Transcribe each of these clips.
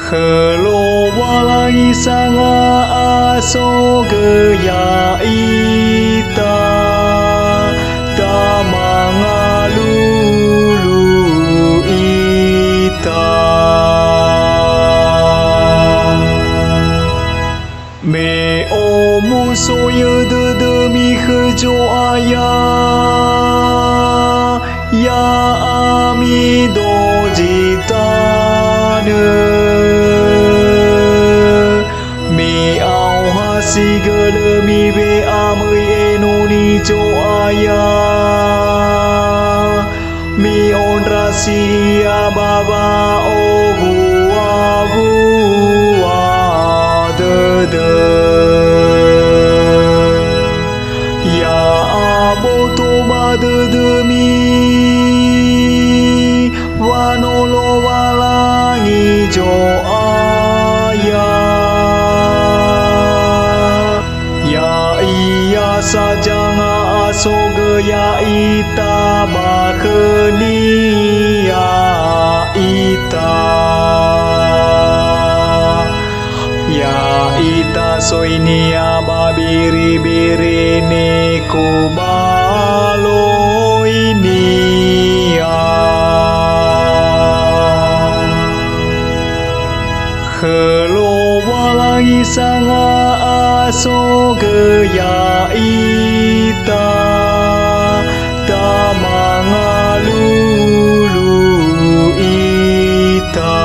Khelo walai sanga aso gaya ita tamangalulu ita me omu soye de demi hejo ayah ya ami dojitane mi au hasigele mi be amui enoni jo ayah mi onrasi ya baba obu abu de ya abo to bade demi wanolo walangi jo ayah ya iya sajanga aso gaya ita bakeni ya ita ya ita soini ababiri biri ni kubalo ini ya khelo walai sanga aso gaya ita tamangalulu ita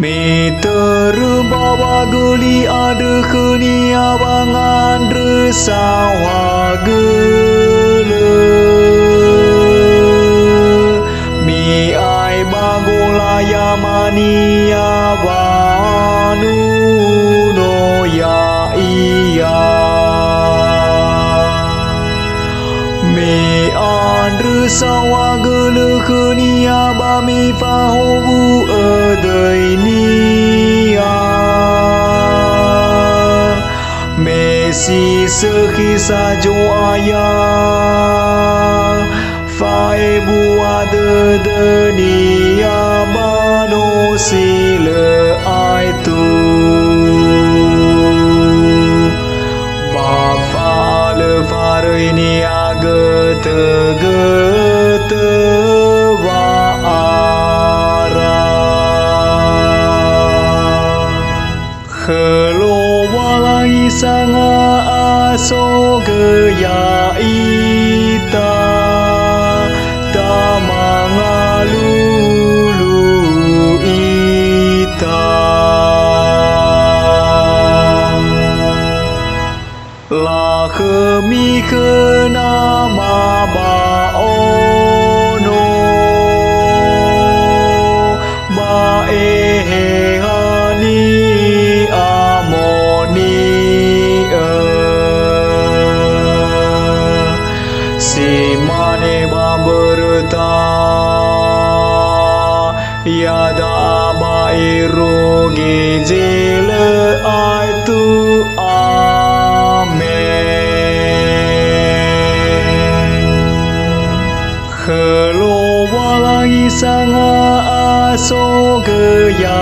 mi terbawa geli ada keni abangan resawa gele mi ai bagola yamania banu no ya iya mi andre sawa gele keni abami fahobu adainia Messi sekisah jo ayah fae buat dunia bano sile ai tu bafale farini agete gete wa ara khelo walai sanga aso gaya ita tamangalulu ita la khemi khena ma ba ono ba ehani Simane baberta yada bairu gijile aitu amen khelo walai sanga aso gaya